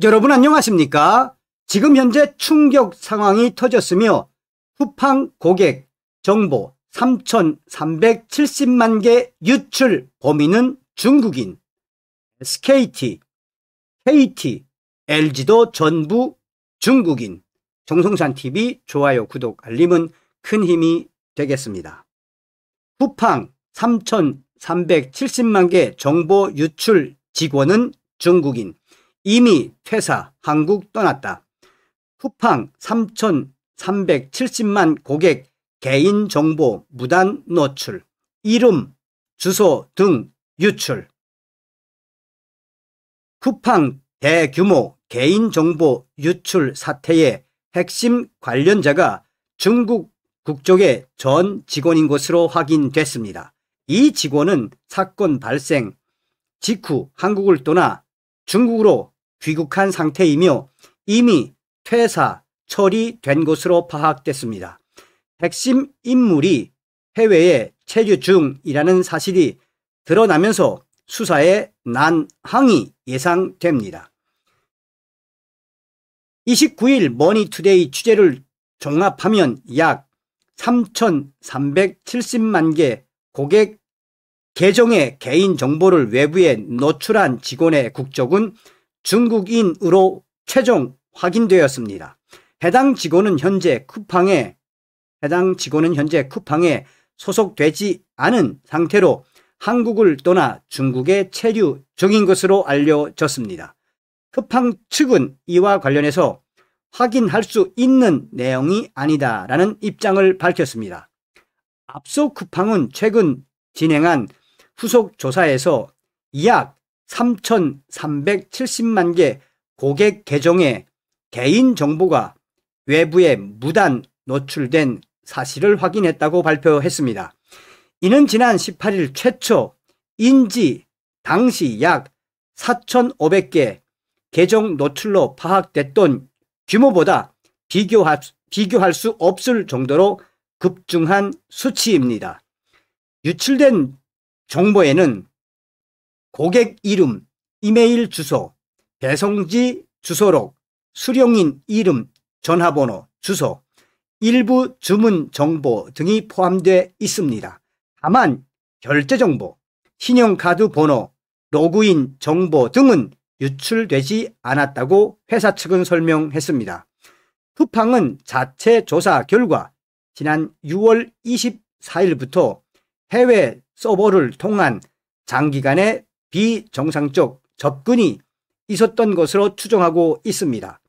여러분 안녕하십니까? 지금 현재 충격 상황이 터졌으며 쿠팡 고객 정보 3,370만 개 유출 범인은 중국인, SKT, KT, LG도 전부 중국인. 정성찬TV 좋아요, 구독, 알림은 큰 힘이 되겠습니다. 쿠팡 3,370만 개 정보 유출 직원은 중국인. 이미 퇴사, 한국 떠났다. 쿠팡 3,370만 고객 개인정보 무단 노출, 이름, 주소 등 유출. 쿠팡 대규모 개인정보 유출 사태의 핵심 관련자가 중국 국적의 전 직원인 것으로 확인됐습니다. 이 직원은 사건 발생 직후 한국을 떠나 중국으로 귀국한 상태이며 이미 퇴사 처리된 것으로 파악됐습니다. 핵심 인물이 해외에 체류 중이라는 사실이 드러나면서 수사에 난항이 예상됩니다. 29일 머니투데이 취재를 종합하면 약 3,370만 개 고객 계정의 개인정보를 외부에 노출한 직원의 국적은 중국인으로 최종 확인되었습니다. 해당 직원은 현재 쿠팡에 소속되지 않은 상태로 한국을 떠나 중국에 체류 중인 것으로 알려졌습니다. 쿠팡 측은 이와 관련해서 확인할 수 있는 내용이 아니다라는 입장을 밝혔습니다. 앞서 쿠팡은 최근 진행한 후속 조사에서 약 3,370만 개 고객 계정의 개인정보가 외부에 무단 노출된 사실을 확인했다고 발표했습니다. 이는 지난 18일 최초 인지 당시 약 4,500개 계정 노출로 파악됐던 규모보다 비교할 수 없을 정도로 급증한 수치입니다. 유출된 정보에는 고객 이름, 이메일 주소, 배송지 주소록, 수령인 이름, 전화번호, 주소, 일부 주문 정보 등이 포함되어 있습니다. 다만 결제 정보, 신용카드 번호, 로그인 정보 등은 유출되지 않았다고 회사 측은 설명했습니다. 쿠팡은 자체 조사 결과 지난 6월 24일부터 해외 서버를 통한 장기간의 비정상적 접근이 있었던 것으로 추정하고 있습니다.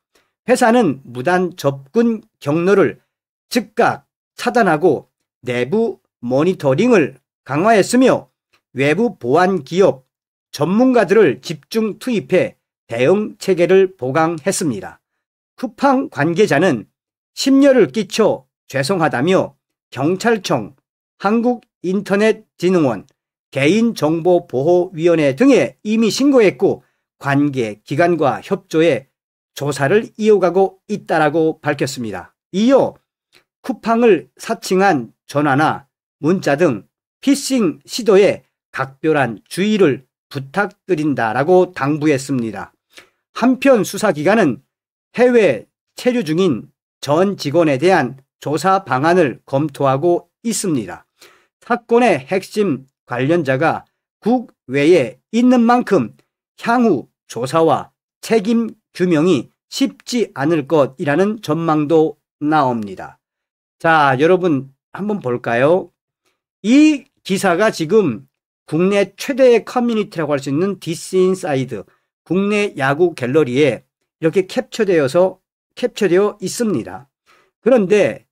회사는 무단 접근 경로를 즉각 차단하고 내부 모니터링을 강화했으며 외부 보안 기업 전문가들을 집중 투입해 대응 체계를 보강했습니다. 쿠팡 관계자는 심려를 끼쳐 죄송하다며 경찰청, 한국인터넷진흥원, 개인정보보호위원회 등에 이미 신고했고 관계 기관과 협조해 조사를 이어가고 있다라고 밝혔습니다. 이어 쿠팡을 사칭한 전화나 문자 등 피싱 시도에 각별한 주의를 부탁드린다라고 당부했습니다. 한편 수사기관은 해외 체류 중인 전 직원에 대한 조사 방안을 검토하고 있습니다. 사건의 핵심 관련자가 국외에 있는 만큼 향후 조사와 책임 규명이 쉽지 않을 것이라는 전망도 나옵니다. 자, 여러분 한번 볼까요? 이 기사가 지금 국내 최대의 커뮤니티라고 할 수 있는 디스인사이드 국내 야구 갤러리에 이렇게 캡처되어 있습니다. 그런데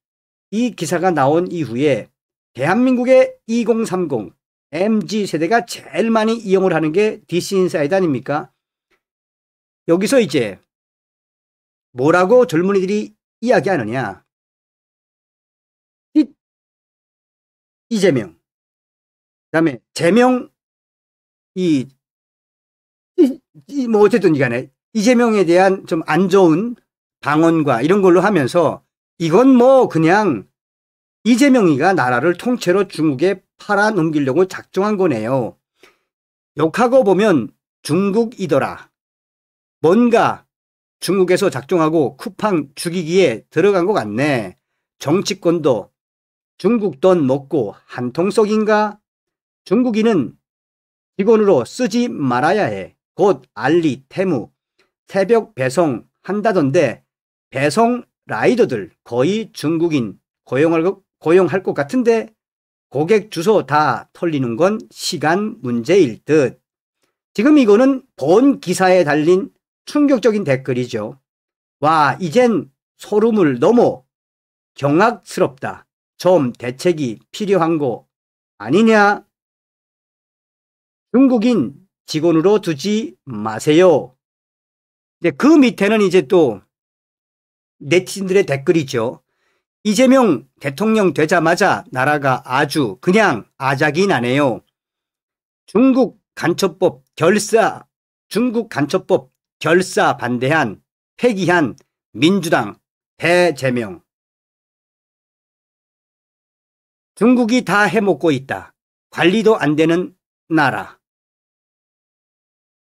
이 기사가 나온 이후에 대한민국의 2030 MZ세대가 제일 많이 이용을 하는 게 디스인사이드 아닙니까? 여기서 이제 뭐라고 젊은이들이 이야기하느냐. 이재명, 그다음에 재명, 뭐 어쨌든 간에 이재명에 대한 좀 안 좋은 방언과 이런 걸로 하면서 이건 뭐 그냥 이재명이가 나라를 통째로 중국에 팔아넘기려고 작정한 거네요. 욕하고 보면 중국이더라. 뭔가 중국에서 작정하고 쿠팡 죽이기에 들어간 것 같네. 정치권도 중국 돈 먹고 한통속인가? 중국인은 직원으로 쓰지 말아야 해. 곧 알리, 테무, 새벽 배송 한다던데 배송 라이더들 거의 중국인 고용할 것 같은데 고객 주소 다 털리는 건 시간 문제일 듯. 지금 이거는 본 기사에 달린 충격적인 댓글이죠. 와, 이젠 소름을 넘어 경악스럽다. 좀 대책이 필요한 거 아니냐? 중국인 직원으로 두지 마세요. 그 밑에는 이제 또 네티즌들의 댓글이죠. 이재명 대통령 되자마자 나라가 아주 그냥 아작이 나네요. 중국 간첩법 결사 반대한 폐기한 민주당 대제명. 중국이 다 해먹고 있다. 관리도 안 되는 나라.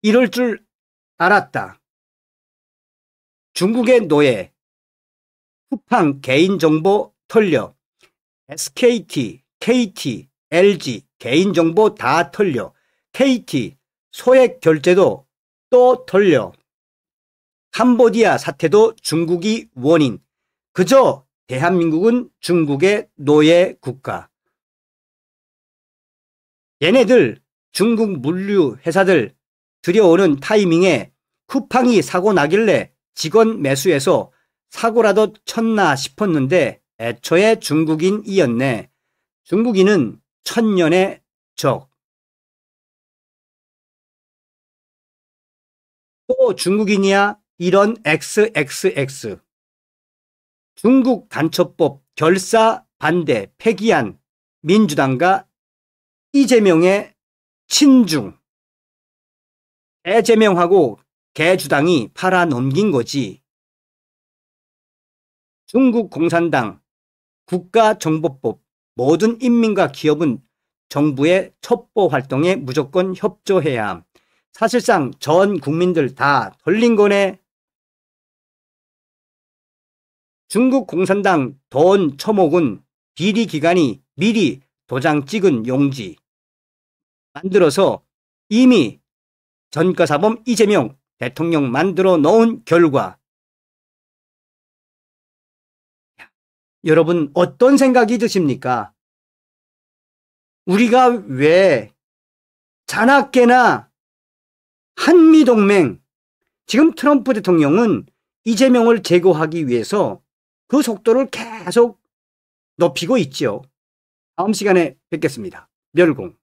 이럴 줄 알았다. 중국의 노예. 쿠팡 개인정보 털려. SKT, KT, LG 개인정보 다 털려. KT 소액 결제도 또 털려. 캄보디아 사태도 중국이 원인. 그저 대한민국은 중국의 노예 국가. 얘네들 중국 물류 회사들 들여오는 타이밍에 쿠팡이 사고 나길래 직원 매수해서 사고라도 쳤나 싶었는데 애초에 중국인이었네. 중국인은 천년의 적. 또 중국인이야? 이런 XXX. 중국 간첩법 결사 반대 폐기한 민주당과 이재명의 친중. 개제명하고 개주당이 팔아넘긴 거지. 중국 공산당 국가정보법 모든 인민과 기업은 정부의 첩보 활동에 무조건 협조해야 함. 사실상 전 국민들 다 털린 거네. 중국 공산당 돈 처먹은 비리기관이 미리 도장 찍은 용지 만들어서 이미 전과사범 이재명 대통령 만들어 놓은 결과. 여러분 어떤 생각이 드십니까? 우리가 왜 자나깨나 한미동맹, 지금 트럼프 대통령은 이재명을 제거하기 위해서 그 속도를 계속 높이고 있죠. 다음 시간에 뵙겠습니다. 멸공.